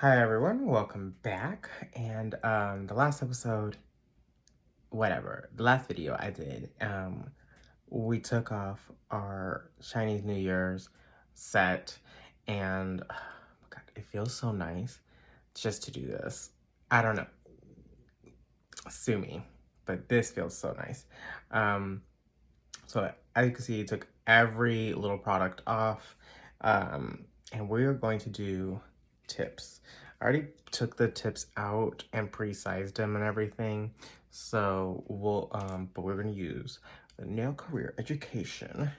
Hi everyone, welcome back. And the last episode, the last video I did, we took off our Chinese New Year's set, and oh my God, it feels so nice just to do this. I don't know, sue me, but this feels so nice. Um, so as you can see, it took every little product off, and we're going to do tips. I already took the tips out and pre-sized them and everything. So but we're gonna use the Nail Career Education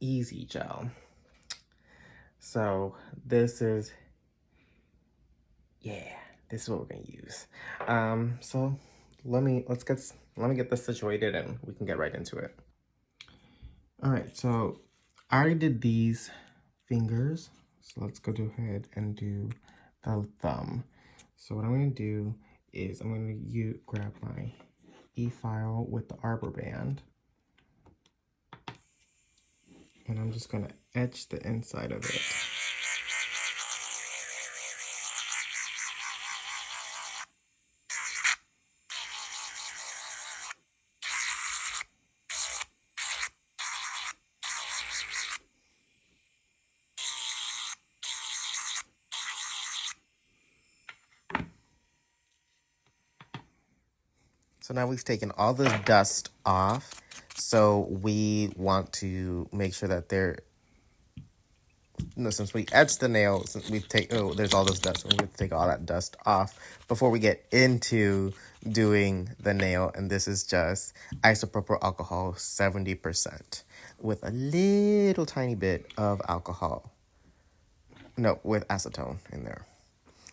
Easy Gel. So this is, this is what we're gonna use. So let me get this situated and we can get right into it. All right, so I already did these fingers. So let's go ahead and do the thumb. So what I'm going to do is I'm going to grab my e-file with the arbor band. And I'm just going to etch the inside of it. So now we've taken all the dust off. So we want to make sure that since we etched the nail, since there's all this dust, so we have to take all that dust off before we get into doing the nail. And this is just isopropyl alcohol 70% with a little tiny bit of alcohol. No, with acetone in there.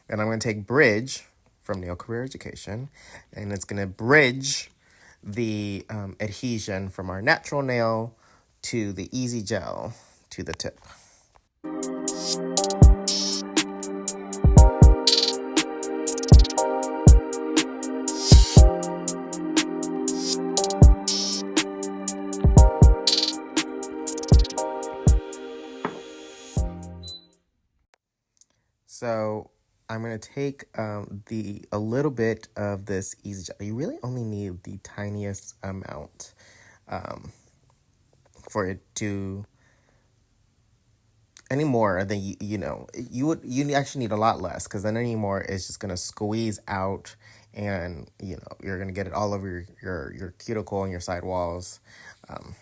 And I'm going to take Bridge from Nail Career Education, and it's going to bridge the adhesion from our natural nail to the Easy Gel to the tip. So I'm going to take a little bit of this Easy Gel. You really only need the tiniest amount for it to, any more than you actually need a lot less, because then any more is just going to squeeze out, and you're going to get it all over your cuticle and your side walls, and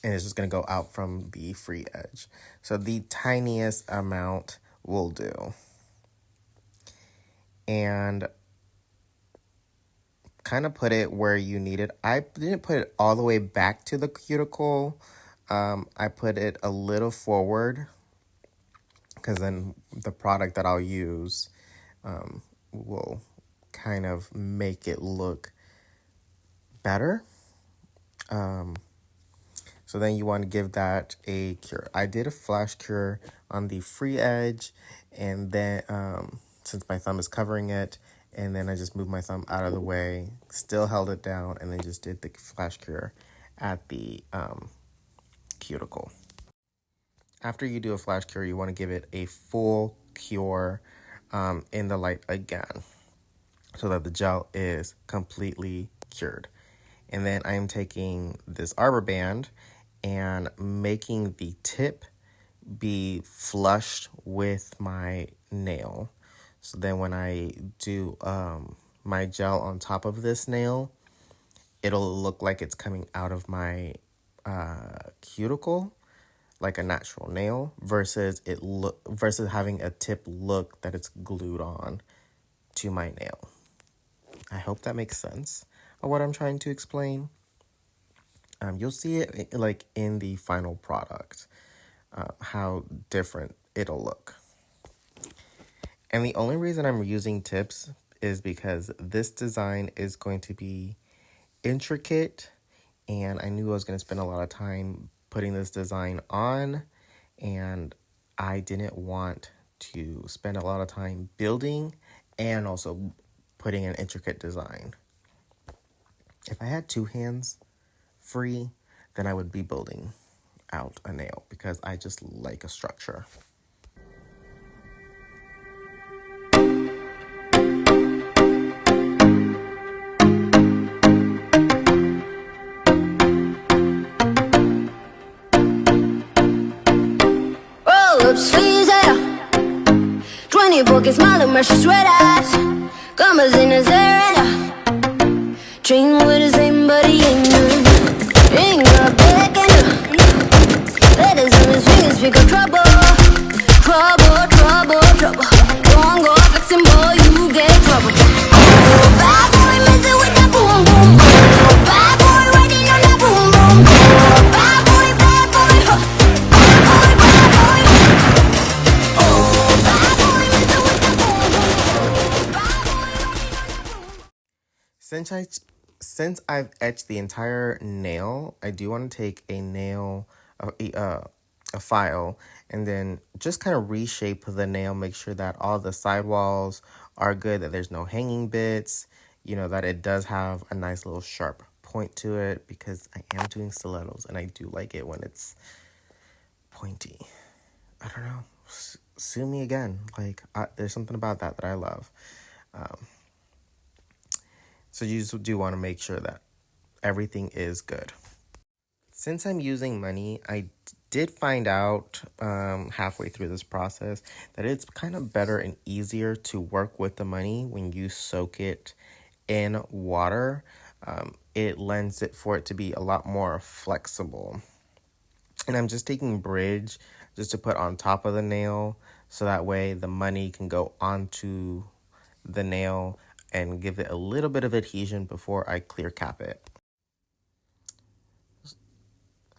it's just going to go out from the free edge. So the tiniest amount will do. And kind of put it where you need it. I didn't put it all the way back to the cuticle. I put it a little forward, because then the product that I'll use will kind of make it look better. So then you want to give that a cure. I did a flash cure on the free edge, and then since my thumb is covering it, and then I just moved my thumb out of the way, still held it down, and then just did the flash cure at the cuticle. After you do a flash cure, you want to give it a full cure in the light again, so that the gel is completely cured. And then I am taking this arbor band and making the tip be flushed with my nail. So then when I do my gel on top of this nail, it'll look like it's coming out of my cuticle like a natural nail, versus having a tip look that it's glued on to my nail. I hope that makes sense of what I'm trying to explain. You'll see it like in the final product, how different it'll look. And the only reason I'm using tips is because this design is going to be intricate, and I knew I was going to spend a lot of time putting this design on, and I didn't want to spend a lot of time building and also putting an intricate design. If I had 2 hands free, then I would be building out a nail, because I just like a structure. money, pockets, monomer, she's red eyes. Commas in his area. Dream with the same body ain't none. Ain't got back and letters on his fingers, speak of trouble. Trouble, trouble, trouble. Don't go flexing, boy, you get trouble. Bad boy messing with that boom boom. Bad boy riding on that boom boom. Bad boy, bad boy, huh. Bad boy, bad boy. Oh, bad boy messing with that boom boom. Bad boy riding on that boom. Since I've etched the entire nail, I do want to take a file, and then just kind of reshape the nail, make sure that all the sidewalls are good, that there's no hanging bits, that it does have a nice little sharp point to it, because I am doing stilettos and I do like it when it's pointy. I don't know. Sue me again. There's something about that I love. So you just do want to make sure that everything is good. Since I'm using money, I did find out halfway through this process that it's kind of better and easier to work with the money when you soak it in water. It lends it for it to be a lot more flexible. And I'm just taking bridge just to put on top of the nail, so that way the money can go onto the nail and give it a little bit of adhesion before I clear cap it.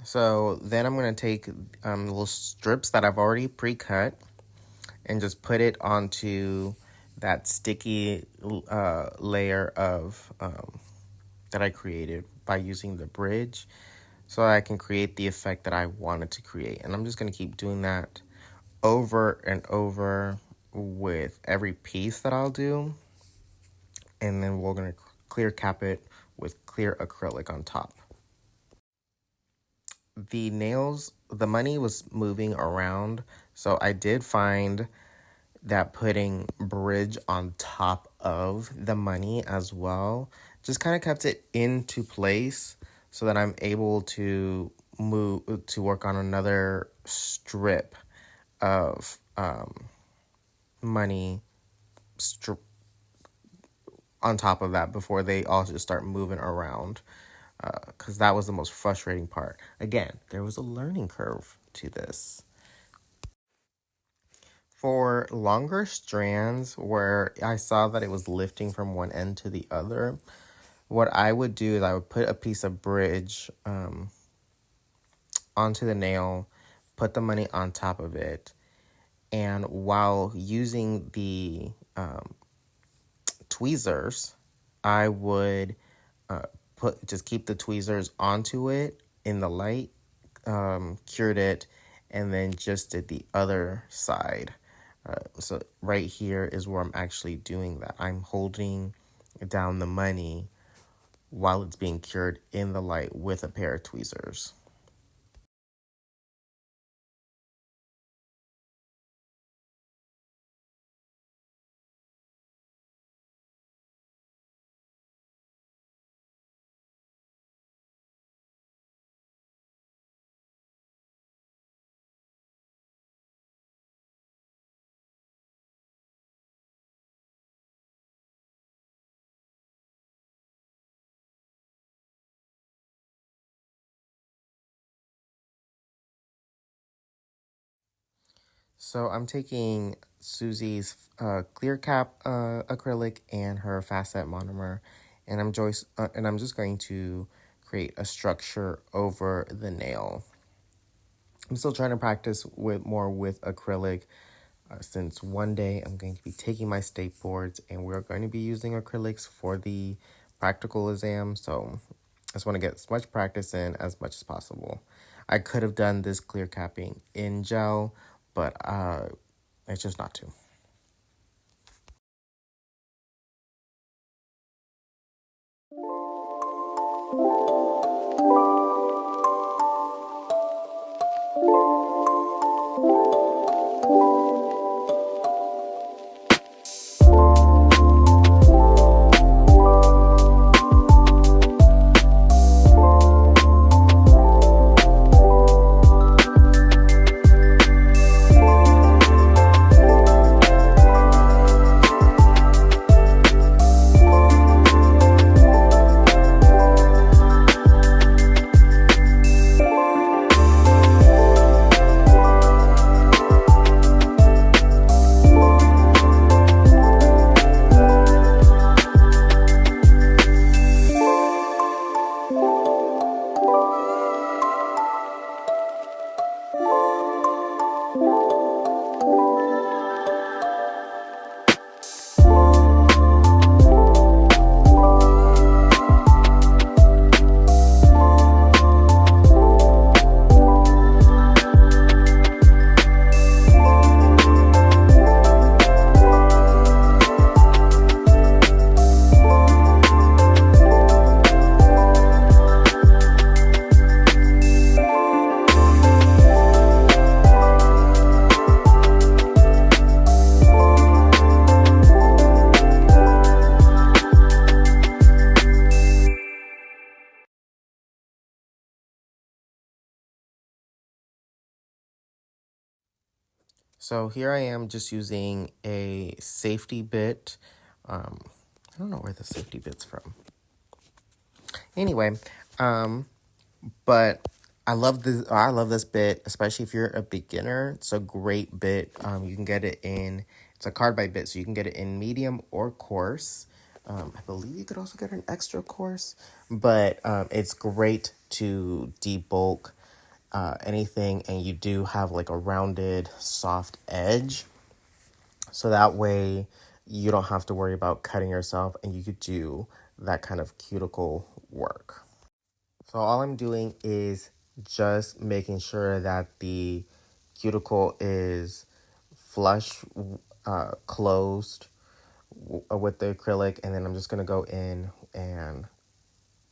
So then I'm going to take little strips that I've already pre-cut and just put it onto that sticky layer of that I created by using the bridge, so that I can create the effect that I wanted to create. And I'm just going to keep doing that over and over with every piece that I'll do. And then we're going to clear cap it with clear acrylic on top. The money was moving around, so I did find that putting bridge on top of the money as well just kind of kept it into place, so that I'm able to work on another strip of money on top of that before they all just start moving around, because that was the most frustrating part. Again, there was a learning curve to this. For longer strands where I saw that it was lifting from one end to the other, what I would do is I would put a piece of bridge onto the nail, put the money on top of it, and while using the tweezers, I would keep the tweezers onto it in the light, cured it, and then just did the other side. So right here is where I'm actually doing that. I'm holding down the money while it's being cured in the light with a pair of tweezers. So I'm taking Susie's clear cap acrylic and her facet monomer, and I'm just going to create a structure over the nail. I'm still trying to practice more with acrylic, since one day I'm going to be taking my state boards and we're going to be using acrylics for the practical exam. So I just want to get as much practice in as much as possible. I could have done this clear capping in gel, but it's just not to. So here I am just using a safety bit. I don't know where the safety bit's from. Anyway, but I love this. I love this bit, especially if you're a beginner. It's a great bit. You can get it in. It's a card by bit, so you can get it in medium or coarse. I believe you could also get an extra coarse, but it's great to debulk anything, and you do have like a rounded, soft edge, so that way you don't have to worry about cutting yourself, and you could do that kind of cuticle work. So all I'm doing is just making sure that the cuticle is flush, closed with the acrylic, and then I'm just gonna go in and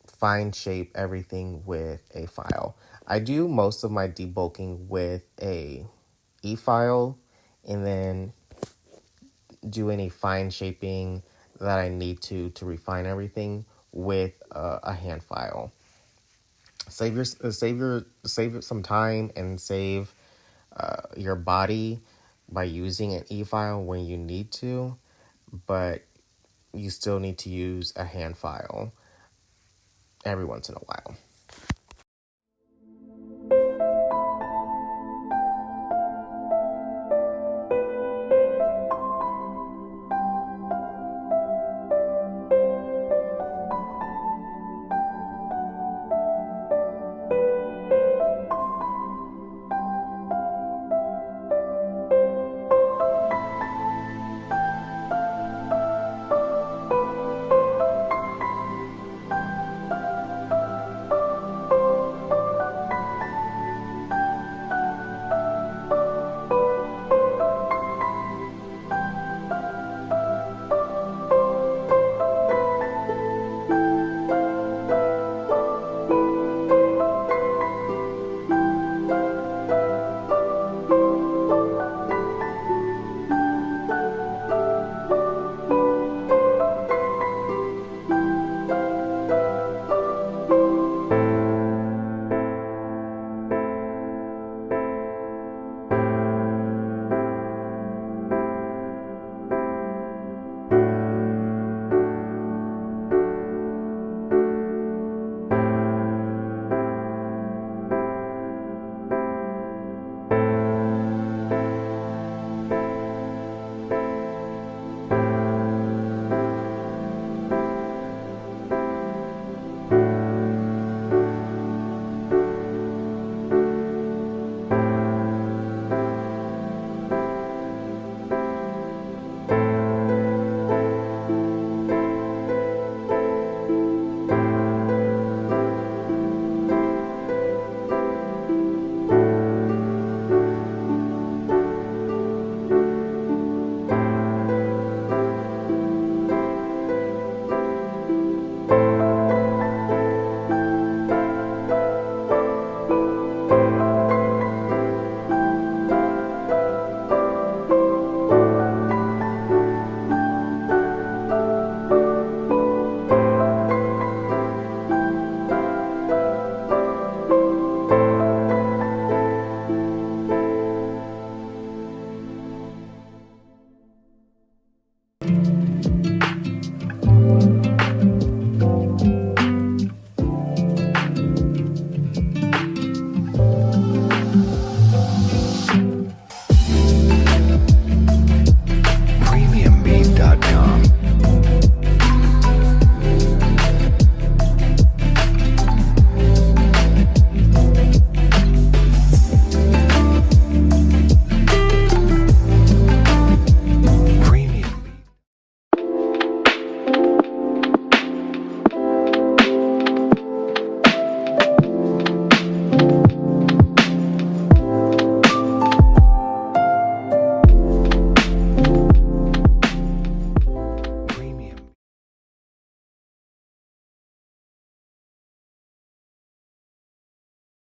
fine shape everything with a file. I do most of my debulking with a e-file, and then do any fine shaping that I need to refine everything with a hand file. Save some time and save your body by using an e-file when you need to, but you still need to use a hand file every once in a while.